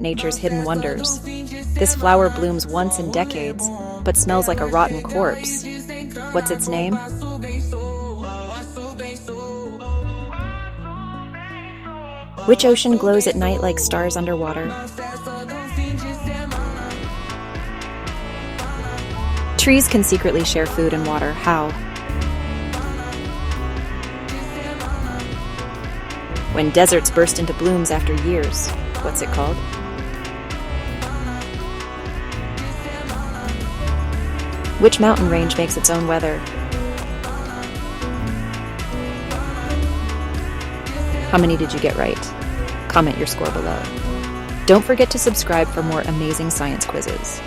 nature's hidden wonders. This flower blooms once in decades, but smells like a rotten corpse. What's its name? Which ocean glows at night like stars underwater? Trees can secretly share food and water. How? When deserts burst into blooms after years. What's it called? Which mountain range makes its own weather? How many did you get right? Comment your score below. Don't forget to subscribe for more amazing science quizzes.